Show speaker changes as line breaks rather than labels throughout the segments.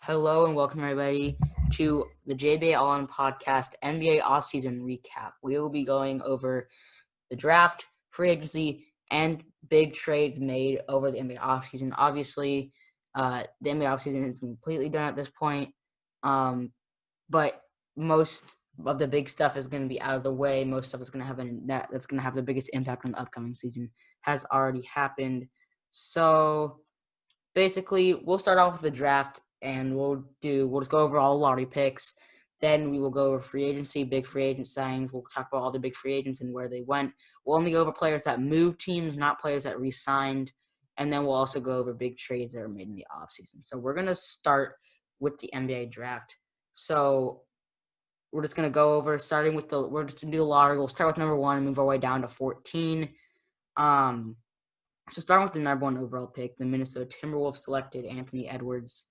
Hello and welcome everybody to the JBA All-In Podcast NBA Offseason Recap. We will be going over the draft, free agency, and big trades made over the NBA offseason. Obviously, the NBA offseason is completely done at this point, but most of the big stuff is going to be out of the way. Most stuff is going to have that's going to have the biggest impact on the upcoming season has already happened. So basically, we'll start off with the draft, and we'll just go over all the lottery picks. Then we will go over free agency, big free agent signings. We'll talk about all the big free agents and where they went. We'll only go over players that moved teams, not players that re-signed. And then we'll also go over big trades that are made in the offseason. So we're going to start with the NBA draft. So we're just going to go over, we're just going to do the lottery. We'll start with number 1 and move our way down to 14. So starting with the number 1 overall pick, the Minnesota Timberwolves selected Anthony Edwards.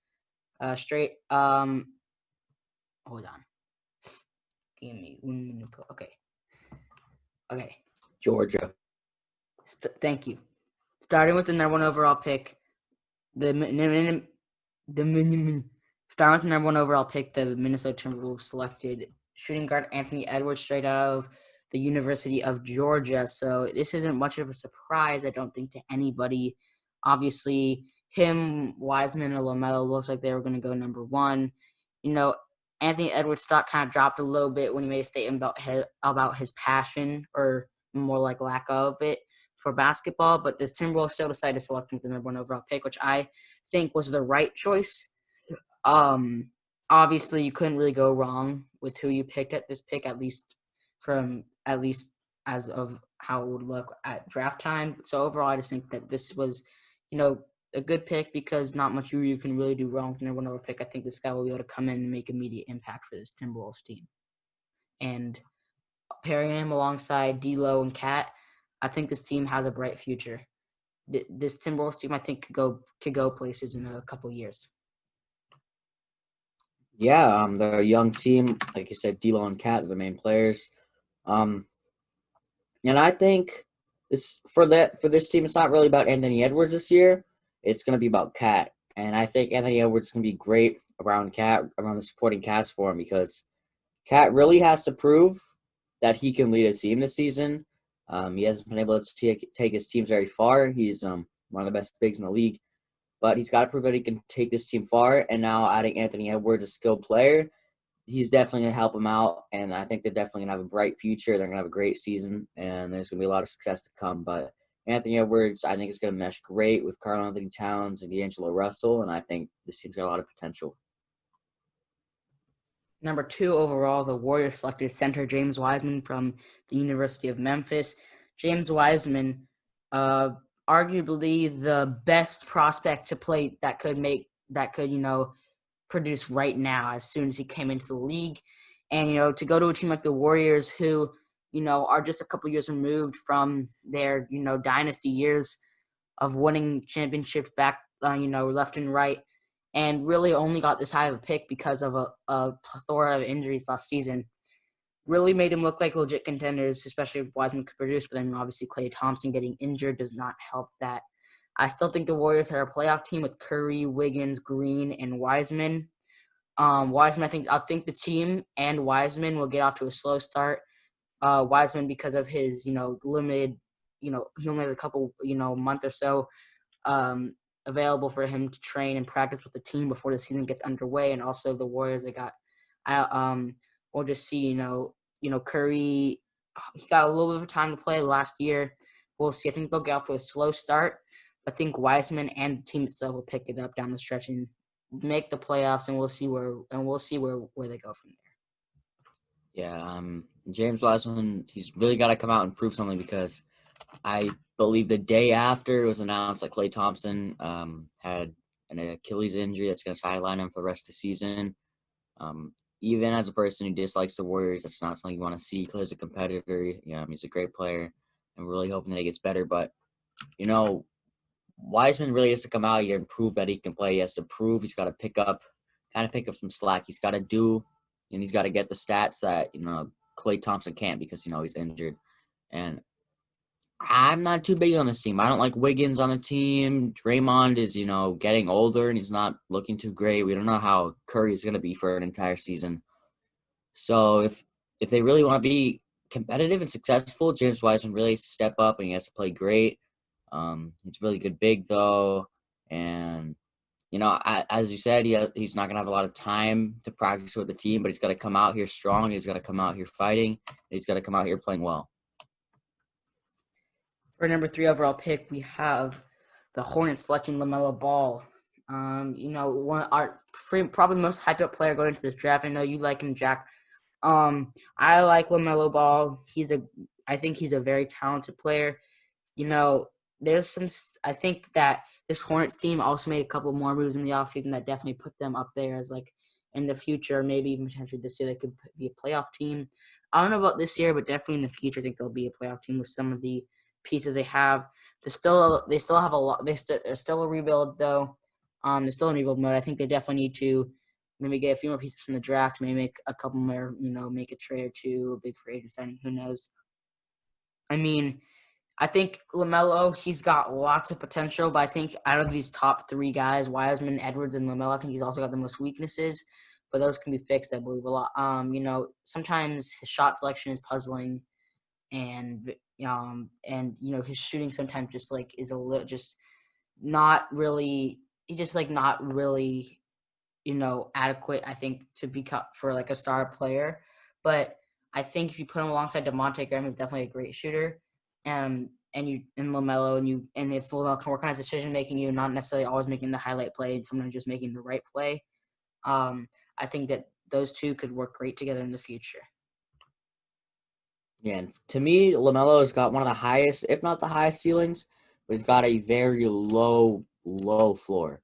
Hold on. Give me 1 minute. Okay.
Georgia.
Thank you. Starting with the number 1 overall pick, starting with the number 1 overall pick, the Minnesota Timberwolves selected shooting guard Anthony Edwards straight out of the University of Georgia. So this isn't much of a surprise, I don't think, to anybody. Obviously, him, Wiseman, or LaMelo looks like they were going to go number 1. Anthony Edwards' stock kind of dropped a little bit when he made a statement about his passion, or more like lack of it, for basketball. But this Timberwolves still decided to select him with the number 1 overall pick, which I think was the right choice. Obviously, you couldn't really go wrong with who you picked at this pick, at least as of how it would look at draft time. So overall, I just think that this was, a good pick, because not much you can really do wrong with the number 1 overall pick. I think this guy will be able to come in and make immediate impact for this Timberwolves team. And pairing him alongside D'Lo and Cat, I think this team has a bright future. This Timberwolves team, I think, could go places in a couple years.
Yeah, they're a young team. Like you said, D'Lo and Cat are the main players. And I think for this team, it's not really about Anthony Edwards this year. It's going to be about Cat. And I think Anthony Edwards is going to be great around Cat, around the supporting cast for him, because Cat really has to prove that he can lead a team this season. He hasn't been able to take his teams very far. He's one of the best bigs in the league. But he's got to prove that he can take this team far. And now adding Anthony Edwards, a skilled player, he's definitely going to help him out. And I think they're definitely going to have a bright future. They're going to have a great season, and there's going to be a lot of success to come. But Anthony Edwards, I think, is going to mesh great with Karl-Anthony Towns and D'Angelo Russell, and I think this team's got a lot of potential.
Number 2 overall, the Warriors selected center James Wiseman from the University of Memphis. James Wiseman, arguably the best prospect to play that could produce right now as soon as he came into the league. And, to go to a team like the Warriors, who, are just a couple years removed from their, dynasty years of winning championships back, left and right, and really only got this high of a pick because of a plethora of injuries last season, really made them look like legit contenders, especially if Wiseman could produce. But then obviously Klay Thompson getting injured does not help that. I still think the Warriors are a playoff team with Curry, Wiggins, Green, and Wiseman. Wiseman, I think the team and Wiseman will get off to a slow start. Wiseman, because of his, limited, he only has a couple, month or so available for him to train and practice with the team before the season gets underway. And also the Warriors, we'll just see, Curry, he got a little bit of time to play last year. We'll see. I think they'll get off to a slow start. I think Wiseman and the team itself will pick it up down the stretch and make the playoffs, and we'll see where they go from there.
Yeah, James Wiseman, he's really got to come out and prove something, because I believe the day after it was announced that Klay Thompson had an Achilles injury that's going to sideline him for the rest of the season. Even as a person who dislikes the Warriors, that's not something you want to see. Klay's a competitor. He's a great player. I'm really hoping that he gets better. But, Wiseman really has to come out here and prove that he can play. He has to prove he's got to pick up some slack. He's got to do, and he's got to get the stats that, Klay Thompson can't, because, he's injured. And I'm not too big on this team. I don't like Wiggins on the team. Draymond is, getting older and he's not looking too great. We don't know how Curry is going to be for an entire season. So if they really want to be competitive and successful, James Wiseman really has to step up and he has to play great. He's really good big though, and as you said, he's not gonna have a lot of time to practice with the team, but he's got to come out here strong. He's got to come out here fighting. He's got to come out here playing well.
For number 3 overall pick, we have the Hornets selecting LaMelo Ball. Probably most hyped up player going into this draft. I know you like him, Jack. I like LaMelo Ball. I think he's a very talented player. I think that this Hornets team also made a couple more moves in the offseason that definitely put them up there as like in the future, maybe even potentially this year they could be a playoff team. I don't know about this year, but definitely in the future, I think they'll be a playoff team with some of the pieces they have. They still have a lot. They're still a rebuild though. They're still in rebuild mode. I think they definitely need to maybe get a few more pieces from the draft, maybe make a couple more, make a trade or two, a big free agent signing. Who knows? I mean, I think LaMelo, he's got lots of potential, but I think out of these top 3 guys, Wiseman, Edwards, and LaMelo, I think he's also got the most weaknesses, but those can be fixed, I believe, a lot. Sometimes his shot selection is puzzling, and his shooting sometimes just like is a little just not really. He just like not really, adequate. I think to become for like a star player, but I think if you put him alongside Devontae Graham, he's definitely a great shooter. And LaMelo and if LaMelo can work on his decision making, you're not necessarily always making the highlight play, and sometimes just making the right play. I think that those two could work great together in the future.
Yeah, and to me, LaMelo has got one of the highest, if not the highest ceilings, but he's got a very low floor.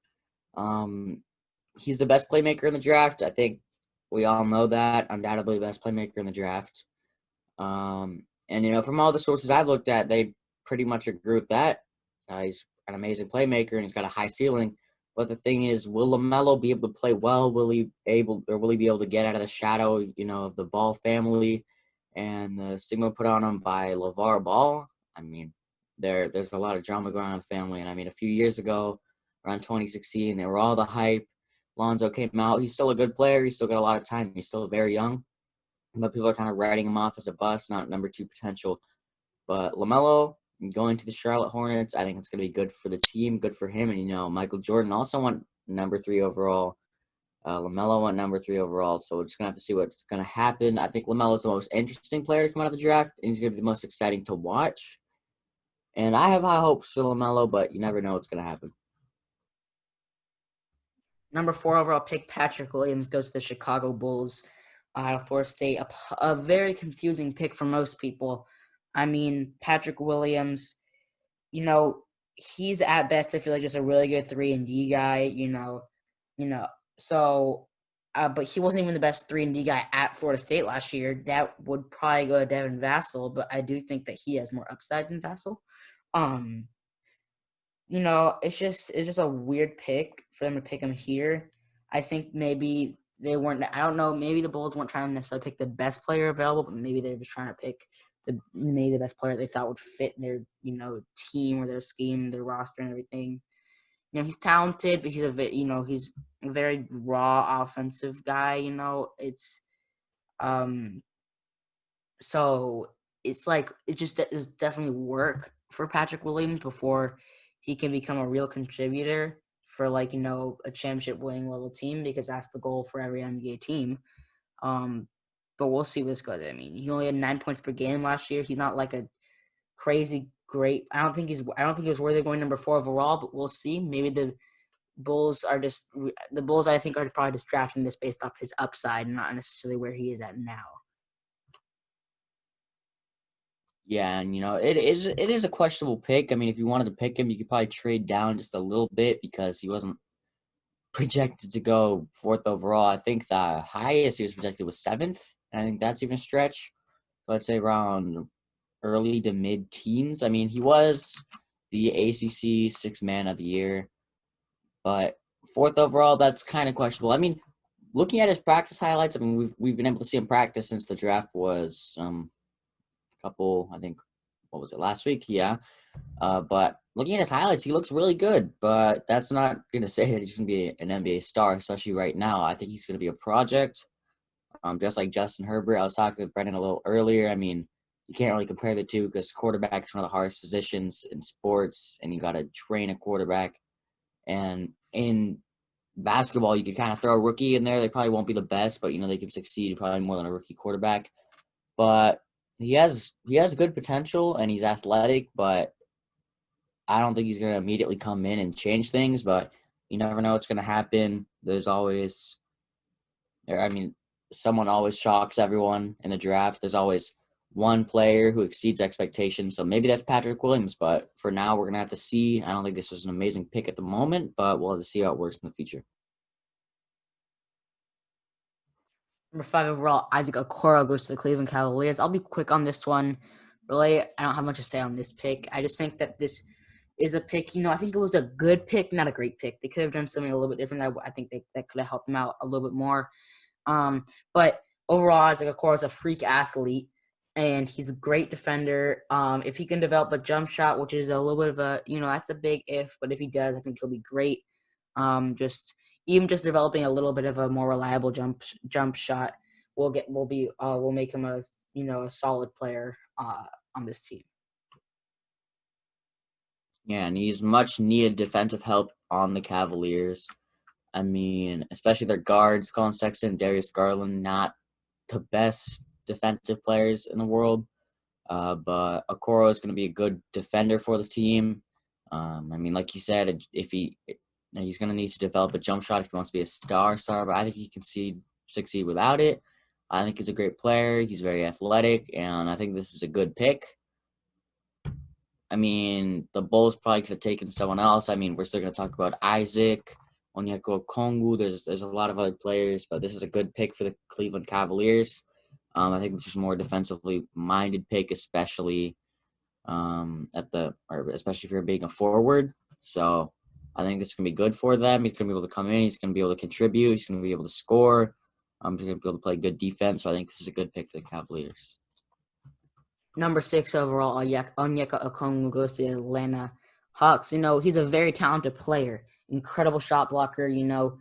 He's the best playmaker in the draft. I think we all know that. Undoubtedly the best playmaker in the draft. And from all the sources I've looked at, they pretty much agree with that. He's an amazing playmaker and he's got a high ceiling. But the thing is, will LaMelo be able to play well? Will he be able to get out of the shadow, of the Ball family and the stigma put on him by LeVar Ball? I mean, there's a lot of drama going on in the family. And I mean, a few years ago, around 2016, they were all the hype. Lonzo came out. He's still a good player. He's still got a lot of time. He's still very young. But people are kind of writing him off as a bust, not number 2 potential. But LaMelo going to the Charlotte Hornets, I think it's going to be good for the team, good for him. And, Michael Jordan also went number 3 overall. LaMelo went number 3 overall. So we're just going to have to see what's going to happen. I think LaMelo is the most interesting player to come out of the draft, and he's going to be the most exciting to watch. And I have high hopes for LaMelo, but you never know what's going to happen.
Number 4 overall pick, Patrick Williams, goes to the Chicago Bulls out of Florida State. A very confusing pick for most people. I mean, Patrick Williams, he's at best, I feel like, just a really good 3-and-D guy, So, but he wasn't even the best 3-and-D guy at Florida State last year. That would probably go to Devin Vassell, but I do think that he has more upside than Vassell. It's just a weird pick for them to pick him here. I think maybe they weren't. I don't know. Maybe the Bulls weren't trying to necessarily pick the best player available, but maybe they were just trying to pick the best player they thought would fit their team or their scheme, their roster, and everything. He's talented, but he's a very raw offensive guy. So it's like it's definitely work for Patrick Williams before he can become a real contributor for a championship winning level team, because that's the goal for every NBA team. But we'll see where this goes. I mean, he only had 9 points per game last year. He's not like a crazy great. I don't think he was worthy of going number 4 overall, but we'll see. Maybe the Bulls, I think, are probably just drafting this based off his upside, not necessarily where he is at now.
Yeah, and it is a questionable pick. I mean, if you wanted to pick him, you could probably trade down just a little bit because he wasn't projected to go 4th overall. I think the highest he was projected was 7th. I think that's even a stretch. So I'd say around early to mid-teens. I mean, he was the ACC 6th man of the year, but 4th overall, that's kind of questionable. I mean, looking at his practice highlights, I mean, we've been able to see him practice since the draft was couple, I think, what was it, last week? Yeah. But looking at his highlights, he looks really good. But that's not going to say that he's going to be an NBA star, especially right now. I think he's going to be a project, just like Justin Herbert. I was talking with Brendan a little earlier. I mean, you can't really compare the two because quarterback is one of the hardest positions in sports, and you got to train a quarterback. And in basketball, you could kind of throw a rookie in there. They probably won't be the best, but they can succeed probably more than a rookie quarterback. But he has good potential and he's athletic, but I don't think he's going to immediately come in and change things. But you never know what's going to happen. There's always, someone always shocks everyone in the draft. There's always one player who exceeds expectations. So maybe that's Patrick Williams. But for now, we're going to have to see. I don't think this was an amazing pick at the moment, but we'll have to see how it works in the future.
Number 5 overall, Isaac Okoro goes to the Cleveland Cavaliers. I'll be quick on this one. Really, I don't have much to say on this pick. I just think that this is a pick. I think it was a good pick, not a great pick. They could have done something a little bit different. I think that could have helped them out a little bit more. But overall, Isaac Okoro is a freak athlete, and he's a great defender. If he can develop a jump shot, which is a little bit of a, that's a big if, but if he does, I think he'll be great. Just developing a little bit of a more reliable jump shot will make him a solid player on this team.
Yeah, and he's much needed defensive help on the Cavaliers. I mean, especially their guards, Colin Sexton, Darius Garland, not the best defensive players in the world. But Okoro is going to be a good defender for the team. Like you said, if he's going to need to develop a jump shot if he wants to be a star, but I think he can succeed without it. I think he's a great player. He's very athletic, and I think this is a good pick. The Bulls probably could have taken someone else. We're still going to talk about Isaac, Onyeka Okongwu. There's a lot of other players, but this is a good pick for the Cleveland Cavaliers. I think this is a more defensively minded pick, especially especially if you're being a forward. So I think this is going to be good for them. He's going to be able to come in. He's going to be able to contribute. He's going to be able to score. He's going to be able to play good defense. So I think this is a good pick for the Cavaliers.
Number 6 overall, Onyeka Okongwu goes to the Atlanta Hawks. He's a very talented player, incredible shot blocker. He can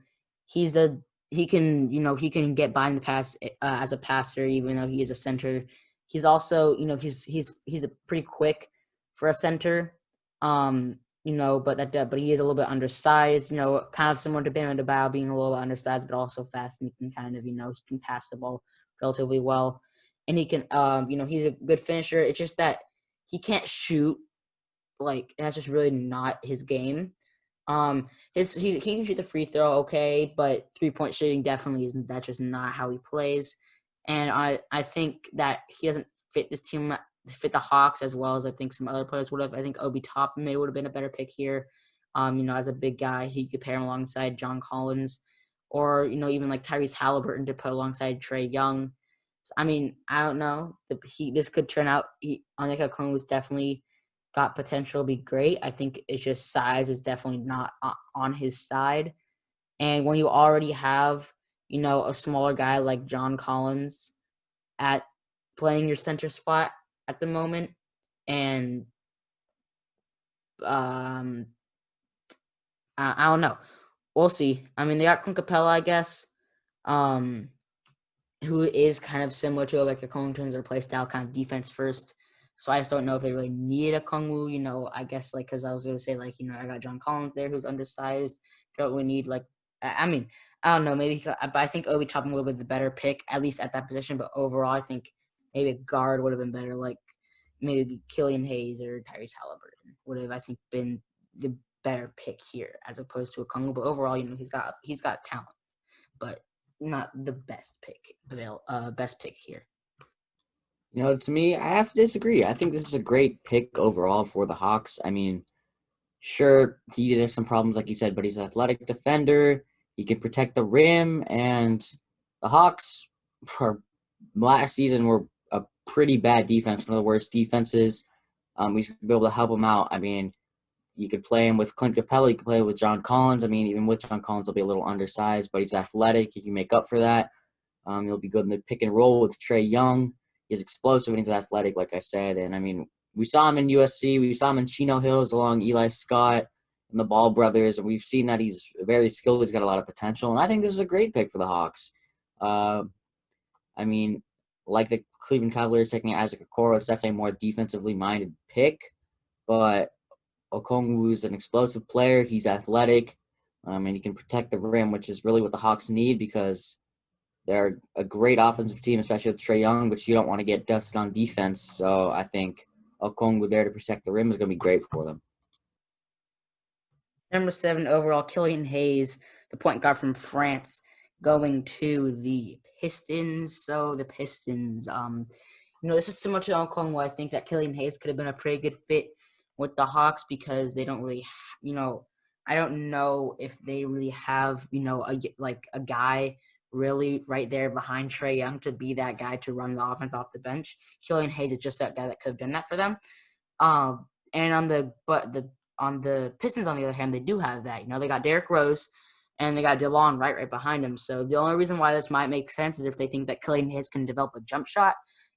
get by in the pass as a passer, even though he is a center. He's also, he's a pretty quick for a center. But he is a little bit undersized. Kind of similar to Bam Adebayo being a little bit undersized, but also fast, and he can kind of, he can pass the ball relatively well. And he can, he's a good finisher. It's just that he can't shoot. That's just really not his game. He can shoot the free throw, okay, but 3-point shooting definitely isn't. That's just not how he plays. And I think that he doesn't fit this team, fit the Hawks as well as I think some other players would have. I think Obi Toppin would have been a better pick here. As a big guy, he could pair him alongside John Collins, or even like Tyrese Halliburton to put alongside Trae Young. I don't know. This could turn out. Onyeka Okongwu's definitely got potential to be great. I think it's just size is definitely not on his side. And when you already have, a smaller guy like John Collins at playing your center spot at the moment, and I don't know. We'll see. They got Clint Capella, I guess. Who is kind of similar to like a Okongwu in terms of play style, kind of defense first. So I just don't know if they really need a Okongwu, I guess because I was going to say I got John Collins there who's undersized. Don't really need I don't know, maybe, but I think Obi Toppin would have been the better pick, at least at that position. But overall, I think maybe a guard would have been better, like maybe Killian Hayes or Tyrese Halliburton would have, I think, been the better pick here as opposed to Okongwu. But overall, he's got talent, but not the best pick here.
To me, I have to disagree. I think this is a great pick overall for the Hawks. Sure, he has some problems, like you said, but he's an athletic defender. He can protect the rim, and the Hawks, last season, were a pretty bad defense, one of the worst defenses. We should be able to help him out. You could play him with Clint Capella. You could play with John Collins. Even with John Collins, he'll be a little undersized, but he's athletic. He can make up for that. He'll be good in the pick and roll with Trae Young. He's explosive and he's athletic, like I said. And, we saw him in USC. We saw him in Chino Hills along Eli Scott and the Ball brothers, and we've seen that he's very skilled. He's got a lot of potential, and I think this is a great pick for the Hawks. I mean, like the Cleveland Cavaliers taking Isaac Okoro, it's definitely a more defensively minded pick, but Okongwu is an explosive player. He's athletic, and he can protect the rim, which is really what the Hawks need because they're a great offensive team, especially with Trae Young, but you don't want to get dusted on defense. So I think Okongwu there to protect the rim is going to be great for them.
Number 7 overall, Killian Hayes, the point guard from France, going to the Pistons. So the Pistons, this is similar to Okongwu. I think that Killian Hayes could have been a pretty good fit with the Hawks because they don't really, I don't know if they really have, a guy really right there behind Trae Young to be that guy to run the offense off the bench. Killian Hayes is just that guy that could have done that for them. And on the Pistons, on the other hand, they do have that. They got Derrick Rose and they got DeLon right behind him. So the only reason why this might make sense is if they think that Killian Hayes can develop a jump shot.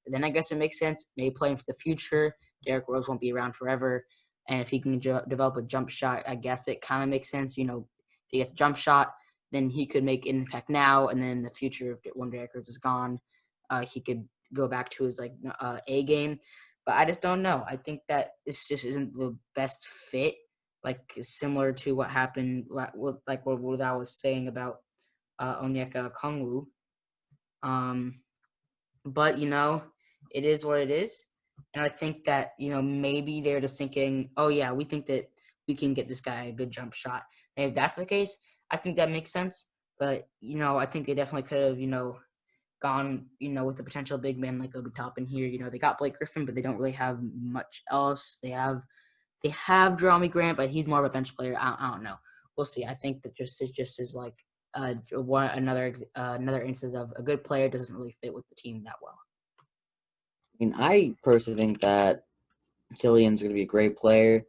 Then I guess it makes sense. Maybe playing for the future. Derrick Rose won't be around forever. And if he can develop a jump shot, I guess it kind of makes sense. If he gets a jump shot, then he could make impact now. And then in the future, when Derrick Rose is gone, he could go back to his A game. But I just don't know. I think that this just isn't the best fit, similar to what happened, what I was saying about Onyeka Okongwu. But, it is what it is. And I think that, maybe they're just thinking, oh, yeah, we think that we can get this guy a good jump shot. And if that's the case, I think that makes sense. But, I think they definitely could have, gone, with the potential big man like Obi Toppin here. They got Blake Griffin, but they don't really have much else. They have Jeremy Grant, but he's more of a bench player. I don't know. We'll see. I think that just is like another instance of a good player doesn't really fit with the team that well.
I personally think that Killian's going to be a great player.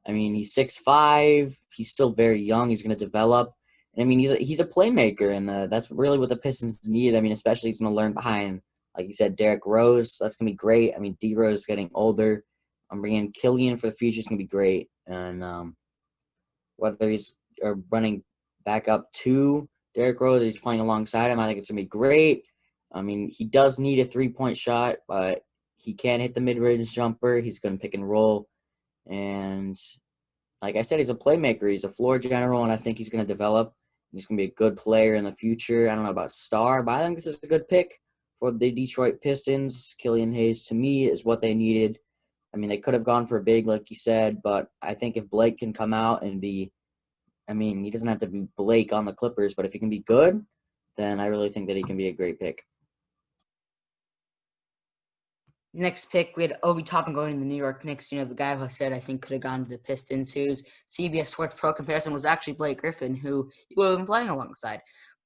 He's 6'5". He's still very young. He's going to develop. And, he's a playmaker, and that's really what the Pistons need. Especially he's going to learn behind, like you said, Derrick Rose. That's going to be great. D Rose is getting older. I'm bringing Killian for the future is going to be great. And whether he's running back up to Derrick Rose or he's playing alongside him, I think it's going to be great. He does need a three-point shot, but he can hit the mid-range jumper. He's going to pick and roll. And like I said, he's a playmaker. He's a floor general, and I think he's going to develop. He's going to be a good player in the future. I don't know about star, but I think this is a good pick for the Detroit Pistons. Killian Hayes, to me, is what they needed. They could have gone for a big, like you said, but I think if Blake can come out and be – he doesn't have to be Blake on the Clippers, but if he can be good, then I really think that he can be a great pick.
Next pick, we had Obi Toppin going to the New York Knicks. The guy who I said I think could have gone to the Pistons, whose CBS Sports Pro comparison was actually Blake Griffin, who he would have been playing alongside.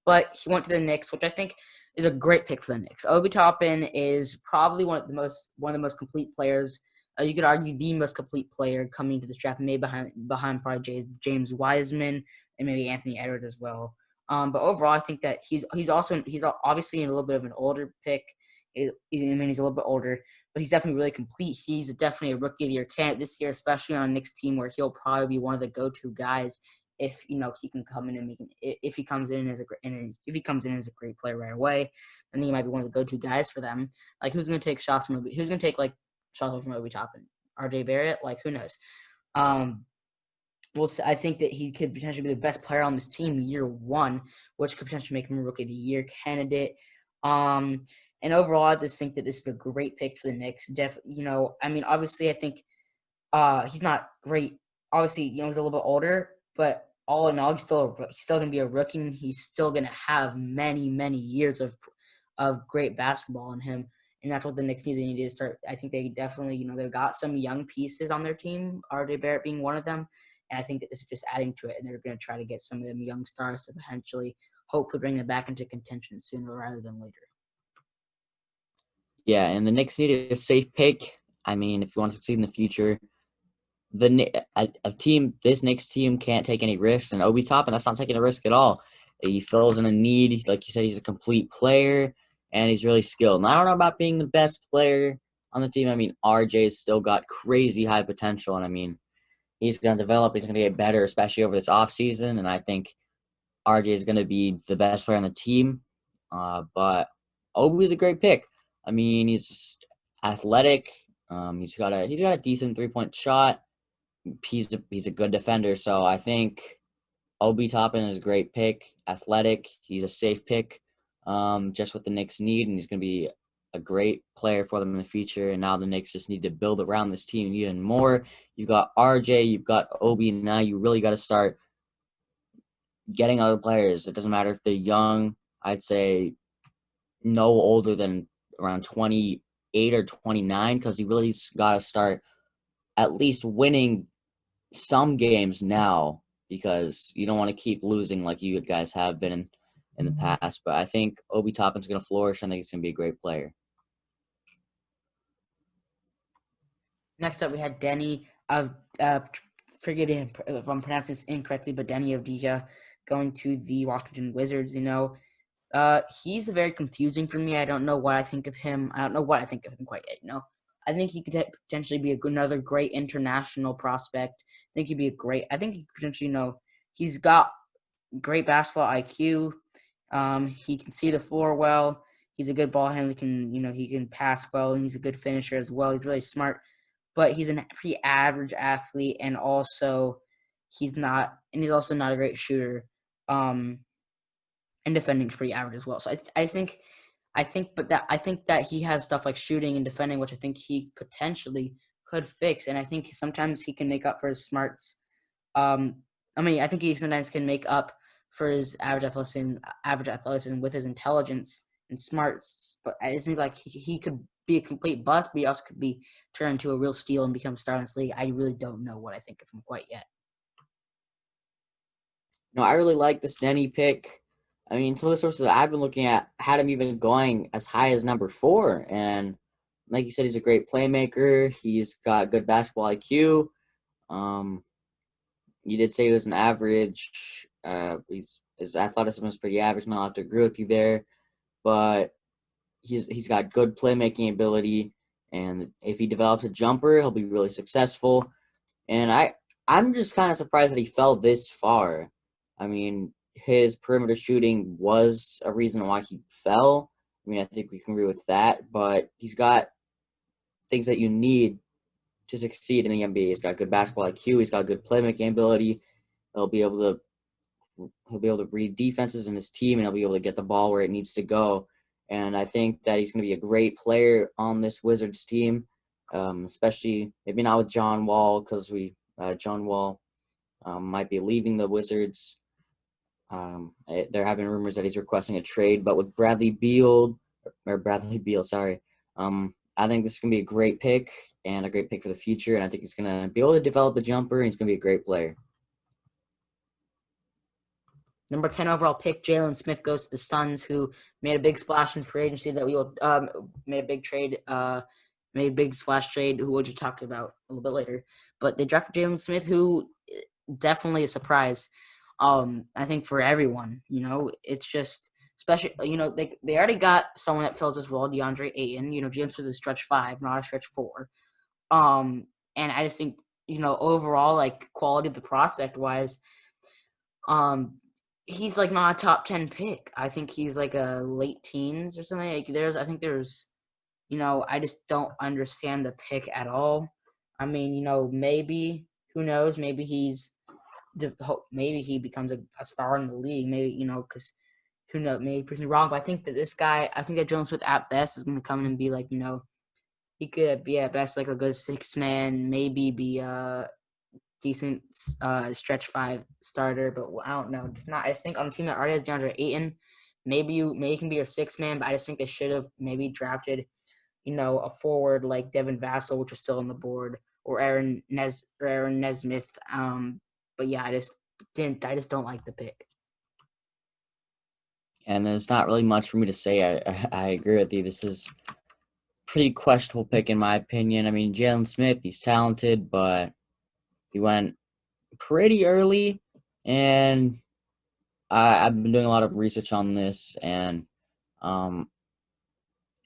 But he went to the Knicks, which I think is a great pick for the Knicks. Obi Toppin is probably one of the most complete players. You could argue the most complete player coming into this draft, maybe behind probably James Wiseman and maybe Anthony Edwards as well. But overall, I think that he's obviously a little bit of an older pick. He's a little bit older, but he's definitely really complete. He's definitely a Rookie of the Year candidate this year, especially on a Knicks team where he'll probably be one of the go-to guys if he can come in and if he comes in as a great player right away. Then he might be one of the go-to guys for them. Who's going to take shots from Obi? Who's going to take shots from Obi Toppin? RJ Barrett? Who knows? I think that he could potentially be the best player on this team year one, which could potentially make him a Rookie of the Year candidate. And overall, I just think that this is a great pick for the Knicks. Obviously, I think he's not great. Obviously, he's a little bit older, but all in all, he's still going to be a rookie. And he's still going to have many, many years of great basketball in him. And that's what the Knicks need. They need to start. I think they definitely, they've got some young pieces on their team, RJ Barrett being one of them. And I think that this is just adding to it. And they're going to try to get some of them young stars to potentially, hopefully bring them back into contention sooner rather than later.
Yeah, and the Knicks need a safe pick. If you want to succeed in the future, this Knicks team can't take any risks. And Obi Toppin, that's not taking a risk at all. He fills in a need. Like you said, he's a complete player, and he's really skilled. And I don't know about being the best player on the team. I mean, RJ's still got crazy high potential, and I mean, he's going to develop. He's going to get better, especially over this offseason, and I think RJ is going to be the best player on the team. But Obi's a great pick. I mean, he's athletic. He's got a decent 3-point shot. He's a good defender, so I think Obi Toppin is a great pick. Athletic, he's a safe pick, just what the Knicks need, and he's going to be a great player for them in the future. And now the Knicks just need to build around this team even more. You've got RJ, you've got Obi, and now you really got to start getting other players. It doesn't matter if they're young. I'd say no older than around 28 or 29, because you really got to start at least winning some games now, because you don't want to keep losing like you guys have been in the past. But I think Obi Toppin's going to flourish. I think he's going to be a great player.
Next up, we had Denny of forget if I'm pronouncing this incorrectly, but Denny Avdija going to the Washington Wizards. He's very confusing for me. I don't know what I think of him. I don't know what I think of him quite yet. I think he could potentially be another great international prospect. I think he could potentially, he's got great basketball IQ. He can see the floor well. He's a good ball handler. He can pass well, and he's a good finisher as well. He's really smart, but he's a pretty average athlete, and also he's also not a great shooter. And defending is pretty average as well. So I think that he has stuff like shooting and defending, which I think he potentially could fix. And I think sometimes he can make up for his smarts. I think he sometimes can make up for his average athleticism with his intelligence and smarts. But I just think like he could be a complete bust, but he also could be turned into a real steal and become a star in this league. I really don't know what I think of him quite yet.
No, I really like this Denny pick. I mean, some of the sources that I've been looking at had him even going as high as number 4. And like you said, he's a great playmaker. He's got good basketball IQ. You did say he was an average. His athleticism is pretty average. I'll have to agree with you there. But he's got good playmaking ability. And if he develops a jumper, he'll be really successful. And I'm just kind of surprised that he fell this far. I mean, his perimeter shooting was a reason why he fell. I mean, I think we can agree with that. But he's got things that you need to succeed in the NBA. He's got good basketball IQ. He's got good playmaking ability. He'll be able to read defenses in his team, and he'll be able to get the ball where it needs to go. And I think that he's going to be a great player on this Wizards team, especially maybe not with John Wall, because John Wall might be leaving the Wizards. There have been rumors that he's requesting a trade, but with Bradley Beal, I think this is going to be a great pick and a great pick for the future, and I think he's going to be able to develop a jumper, and he's going to be a great player.
Number 10 overall pick, Jalen Smith goes to the Suns, who made a big splash in free agency that we will made a big splash trade, who we'll talk about a little bit later. But they drafted Jalen Smith, who definitely a surprise. I think for everyone, it's just especially, they already got someone that fills this role, DeAndre Ayton. Jalen Smith is stretch 5, not a stretch 4. And I just think, overall, like quality of the prospect wise, he's like not a top 10 pick. I think he's like a late teens or something. I just don't understand the pick at all. I mean, maybe, who knows? Maybe he becomes a star in the league. Maybe, because who knows? Maybe he proves me wrong. But I think that Jalen Smith at best is going to come in and be like, he could be at best like a good 6-man, maybe be a decent stretch 5 starter. But I don't know. I just think on a team that already has DeAndre Ayton, maybe he can be your 6-man. But I just think they should have maybe drafted, a forward like Devin Vassell, which was still on the board, or Aaron Nesmith. But yeah, I just don't like the pick.
And there's not really much for me to say. I agree with you. This is pretty questionable pick in my opinion. I mean, Jalen Smith, he's talented, but he went pretty early, and I've been doing a lot of research on this, and NBA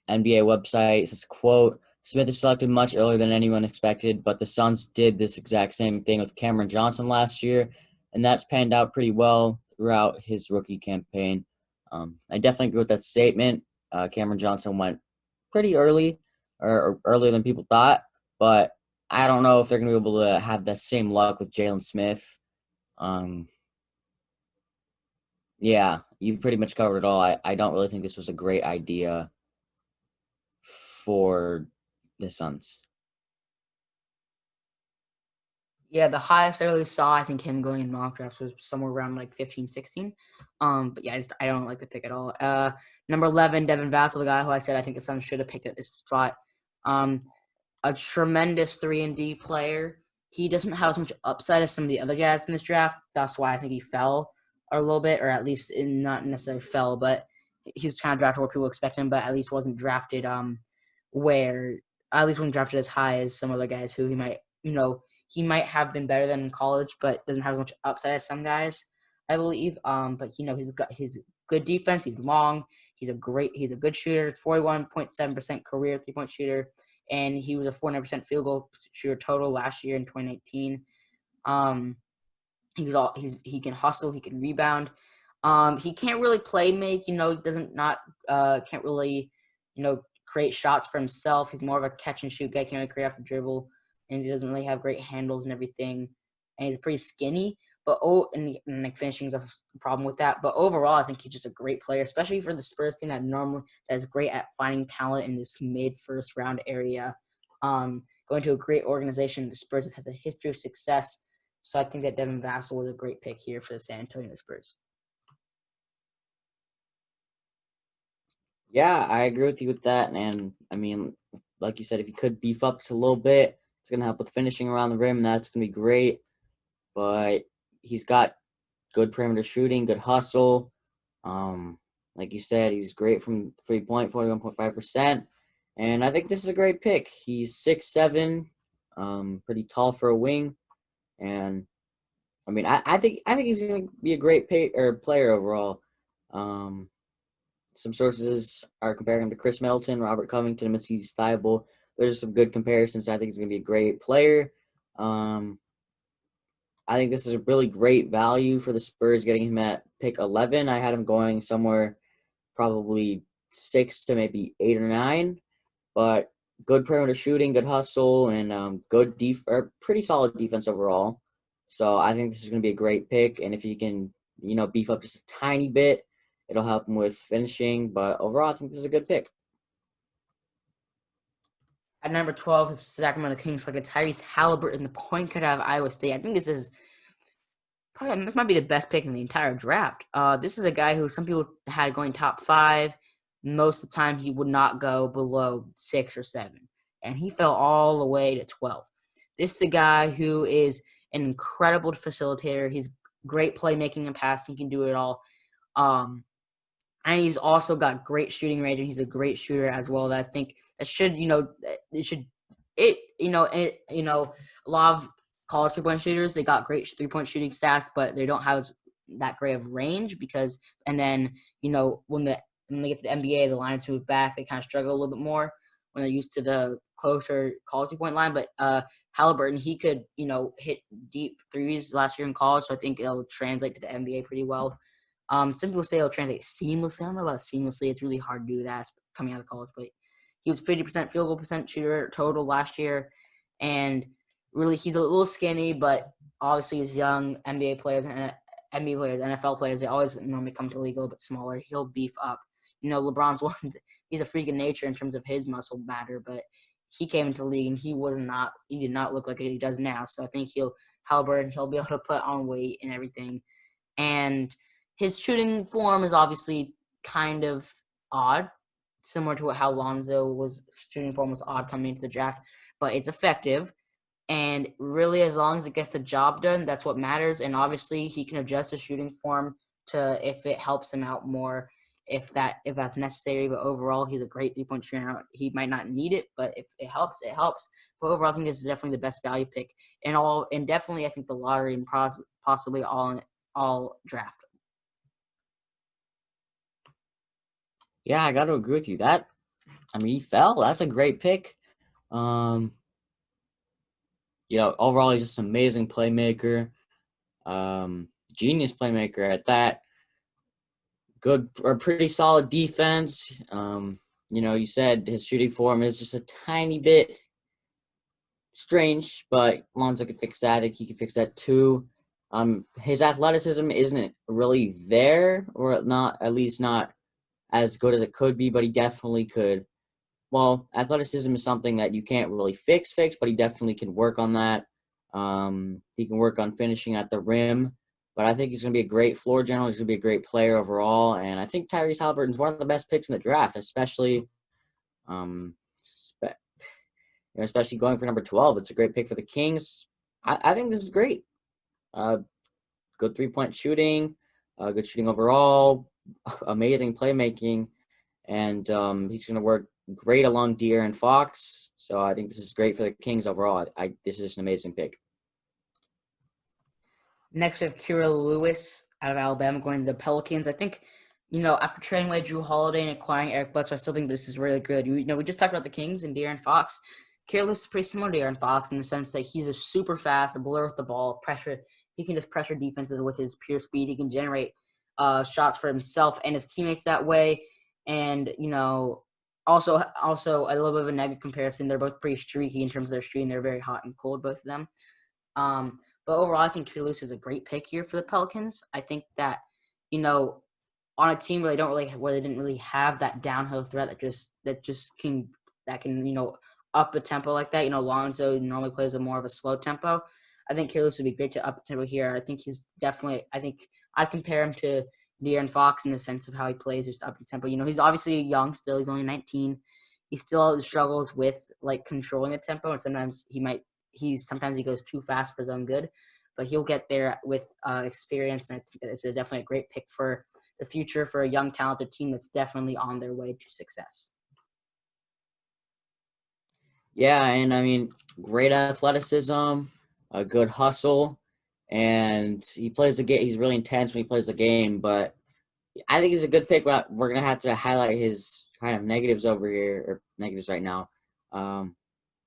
website says, quote, Smith is selected much earlier than anyone expected, but the Suns did this exact same thing with Cameron Johnson last year, and that's panned out pretty well throughout his rookie campaign. I definitely agree with that statement. Cameron Johnson went pretty early, or earlier than people thought, but I don't know if they're going to be able to have that same luck with Jalen Smith. Yeah, you pretty much covered it all. I don't really think this was a great idea for the Suns.
Yeah, the highest I really saw, I think him going in mock drafts was somewhere around like 15, 16. But yeah, I don't like the pick at all. Number 11, Devin Vassell, the guy who I said I think the Suns should have picked at this spot. A tremendous 3-and-D player. He doesn't have as much upside as some of the other guys in this draft. That's why I think he fell a little bit, or at least not necessarily fell, but he was kind of drafted where people expect him, but at least wasn't drafted wasn't drafted as high as some other guys who he might have been better than in college, but doesn't have as much upside as some guys, I believe. But he's got his good defense. He's long. He's a good shooter. 41.7% career 3-point shooter, and he was a 49% field goal shooter total last year in 2019. He can hustle. He can rebound. He can't really play make. He can't really create shots for himself. He's more of a catch and shoot guy. Can't really create off the dribble, and he doesn't really have great handles and everything. And he's pretty skinny. But finishing is a problem with that. But overall, I think he's just a great player, especially for the Spurs team that is great at finding talent in this mid-first round area. Going to a great organization, the Spurs has a history of success. So I think that Devin Vassell was a great pick here for the San Antonio Spurs.
Yeah, I agree with you with that. And I mean, like you said, if you could beef up just a little bit, it's going to help with finishing around the rim, and that's going to be great. But he's got good perimeter shooting, good hustle. Like you said, he's great from 3-point, 41.5%. And I think this is a great pick. He's 6'7", pretty tall for a wing. And I mean, I think he's going to be a great player overall. Some sources are comparing him to Chris Middleton, Robert Covington, and Matisse Thybulle. There's some good comparisons. I think he's going to be a great player. I think this is a really great value for the Spurs, getting him at pick 11. I had him going somewhere probably 6 to maybe 8 or 9. But good perimeter shooting, good hustle, and pretty solid defense overall. So I think this is going to be a great pick. And if you can, beef up just a tiny bit, it'll help him with finishing. But overall, I think this is a good pick.
At number 12 is Sacramento Kings selected Tyrese Halliburton, the point guard out of Iowa State. I think this might be the best pick in the entire draft. This is a guy who some people had going top 5. Most of the time, he would not go below 6 or 7, and he fell all the way to 12. This is a guy who is an incredible facilitator. He's great playmaking and passing. He can do it all. And he's also got great shooting range, and he's a great shooter as well. That I think that a lot of college 3-point shooters, they got great 3-point shooting stats, but they don't have that great of range when they get to the NBA, the lines move back, they kind of struggle a little bit more when they're used to the closer college 3-point line. But Halliburton, he could, hit deep threes last year in college, so I think it'll translate to the NBA pretty well. Some people say it'll translate seamlessly. I don't know about seamlessly. It's really hard to do that coming out of college. But he was 50% field goal percent shooter total last year. And really, he's a little skinny, but obviously he's young. NBA players, NFL players, they always normally come to the league a little bit smaller. He'll beef up. LeBron's he's a freak of nature in terms of his muscle matter, but he came into the league and he did not look like he does now. So I think he'll be able to put on weight and everything. And his shooting form is obviously kind of odd, similar to how Lonzo's shooting form was odd coming into the draft, but it's effective. And really, as long as it gets the job done, that's what matters. And obviously, he can adjust his shooting form to if it helps him out more, if that's necessary. But overall, he's a great 3-point shooter. He might not need it, but if it helps, it helps. But overall, I think this is definitely the best value pick and definitely I think the lottery and possibly all draft.
Yeah, I got to agree with you. He fell. That's a great pick. Um, overall, he's just an amazing playmaker. Genius playmaker at that. Good or pretty solid defense. You said his shooting form is just a tiny bit strange, but Lonzo could fix that. I think he could fix that too. His athleticism isn't really there, or not, at least not as good as it could be, but he definitely could. Well, athleticism is something that you can't really fix, but he definitely can work on that. He can work on finishing at the rim, but I think he's going to be a great floor general. He's going to be a great player overall, and I think Tyrese Halliburton's one of the best picks in the draft, especially, um, especially going for number 12. It's a great pick for the Kings. I think this is great. Good 3-point shooting, good shooting overall, amazing playmaking, and he's going to work great along De'Aaron Fox. So I think this is great for the Kings overall. This is just an amazing pick.
Next, we have Kira Lewis out of Alabama going to the Pelicans. I think, after trading away Drew Holiday and acquiring Eric Bledsoe, I still think this is really good. We just talked about the Kings and De'Aaron Fox. Kira Lewis is pretty similar to De'Aaron Fox in the sense that he's a super fast, a blur with the ball, pressure. He can just pressure defenses with his pure speed. He can generate shots for himself and his teammates that way. And, also a little bit of a negative comparison. They're both pretty streaky in terms of their shooting. They're very hot and cold, both of them. But overall, I think Kira Lewis is a great pick here for the Pelicans. I think that, on a team where they didn't really have that downhill threat that can up the tempo like that. Lonzo normally plays more of a slow tempo. I think Kira Lewis would be great to up the tempo here. I think I'd compare him to De'Aaron Fox in the sense of how he plays, just up the tempo. He's obviously young still. He's only 19. He still struggles with controlling the tempo, and sometimes he goes too fast for his own good, but he'll get there with experience. And I think that this is definitely a great pick for the future for a young, talented team that's definitely on their way to success.
Yeah, and I mean, great athleticism, a good hustle, and he plays the game. He's really intense when he plays the game, but I think he's a good pick. But we're gonna have to highlight his kind of negatives over here, or negatives right now.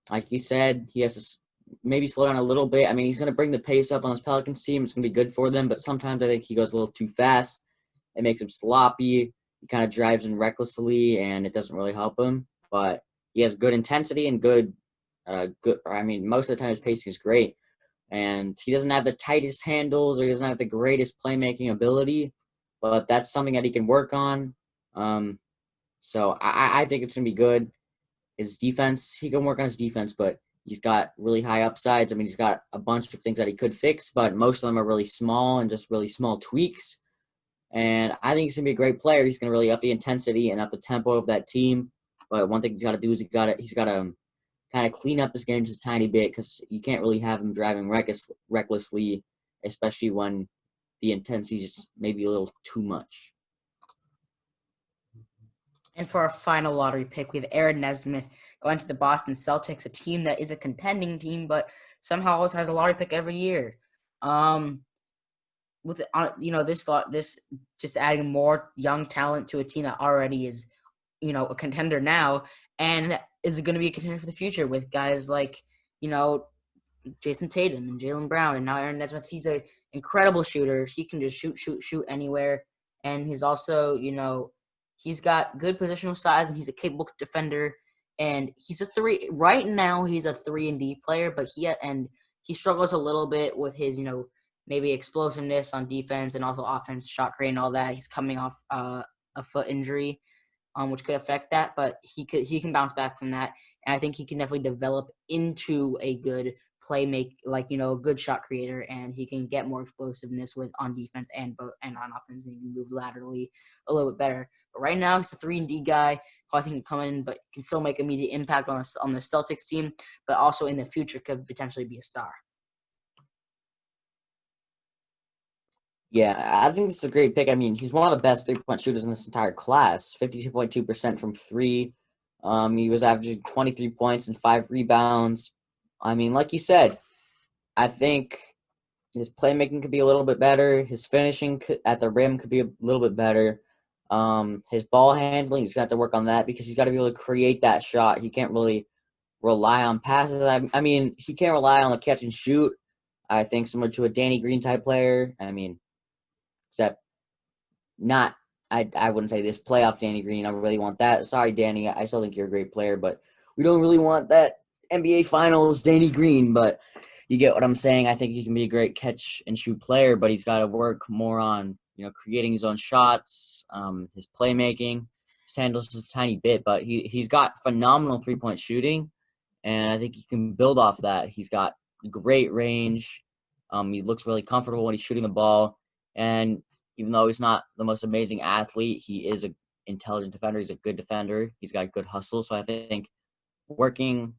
Like you said, he has to maybe slow down a little bit. I mean, he's gonna bring the pace up on this Pelicans team. It's gonna be good for them, but sometimes I think he goes a little too fast. It makes him sloppy. He kind of drives in recklessly, and it doesn't really help him. But he has good intensity and good. I mean, most of the time his pacing is great, and he doesn't have the tightest handles or he doesn't have the greatest playmaking ability, but that's something that he can work on. So I think it's gonna be good. His defense, he can work on his defense, but he's got really high upsides. I mean, he's got a bunch of things that he could fix, but most of them are really small and just really small tweaks. And I think he's going to be a great player. He's going to really up the intensity and up the tempo of that team. But one thing he's got to do is he's got to kind of clean up his game just a tiny bit, because you can't really have him driving recklessly, especially when the intensity is just maybe a little too much.
And for our final lottery pick, we have Aaron Nesmith going to the Boston Celtics, a team that is a contending team, but somehow always has a lottery pick every year. This just adding more young talent to a team that already is, a contender now, and is going to be a contender for the future with guys like, Jason Tatum and Jaylen Brown, and now Aaron Nesmith. He's an incredible shooter. He can just shoot anywhere, and he's also, he's got good positional size, and he's a capable defender. And he's a three right now. He's a 3-and-D player, but he struggles a little bit with his, maybe explosiveness on defense and also offense, shot creating, all that. He's coming off a foot injury, which could affect that, but he can bounce back from that, and I think he can definitely develop into a good a good shot creator, and he can get more explosiveness on defense and on offense, and he can move laterally a little bit better. But right now, he's a 3-and-D guy who I think can come in, but can still make immediate impact on the Celtics team, but also in the future could potentially be a star.
Yeah, I think this is a great pick. I mean, he's one of the best 3-point shooters in this entire class, 52.2% from three. He was averaging 23 points and 5 rebounds. I mean, like you said, I think his playmaking could be a little bit better. His finishing at the rim could be a little bit better. His ball handling, he's got to work on that, because he's got to be able to create that shot. He can't really rely on passes. I mean, he can't rely on the catch and shoot. I think similar to a Danny Green type player. I mean, except not. I wouldn't say this playoff Danny Green. I really want that. Sorry, Danny. I still think you're a great player, but we don't really want that NBA Finals Danny Green. But you get what I'm saying. I think he can be a great catch and shoot player, but he's got to work more on creating his own shots, his playmaking. His handles a tiny bit, but he's got phenomenal 3-point shooting, and I think he can build off that. He's got great range. He looks really comfortable when he's shooting the ball, and even though he's not the most amazing athlete, he is an intelligent defender. He's a good defender. He's got good hustle. So I think working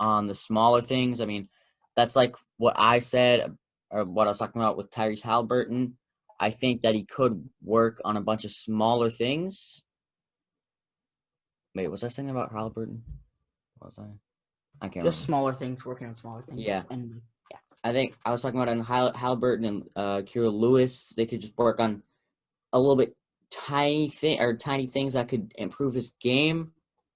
on the smaller things, I mean, that's like what I said or what I was talking about with Tyrese Halliburton. I think that he could work on a bunch of smaller things. Wait, was I saying about Halliburton? What was I can't
Just
remember.
smaller things, working on smaller things.
Yeah.
And yeah.
I think I was talking about Halliburton and Kira Lewis. They could just work on a little bit tiny things that could improve his game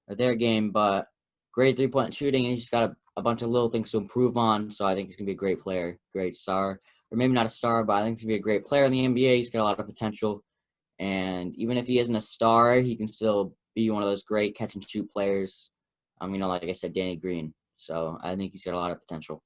or their game, but great 3-point shooting, and he's just got a bunch of little things to improve on. So I think he's gonna be a great player, great star, or maybe not a star, but I think he's gonna be a great player in the NBA. He's got a lot of potential, and even if he isn't a star, he can still be one of those great catch and shoot players. Like I said, Danny Green. So I think he's got a lot of potential.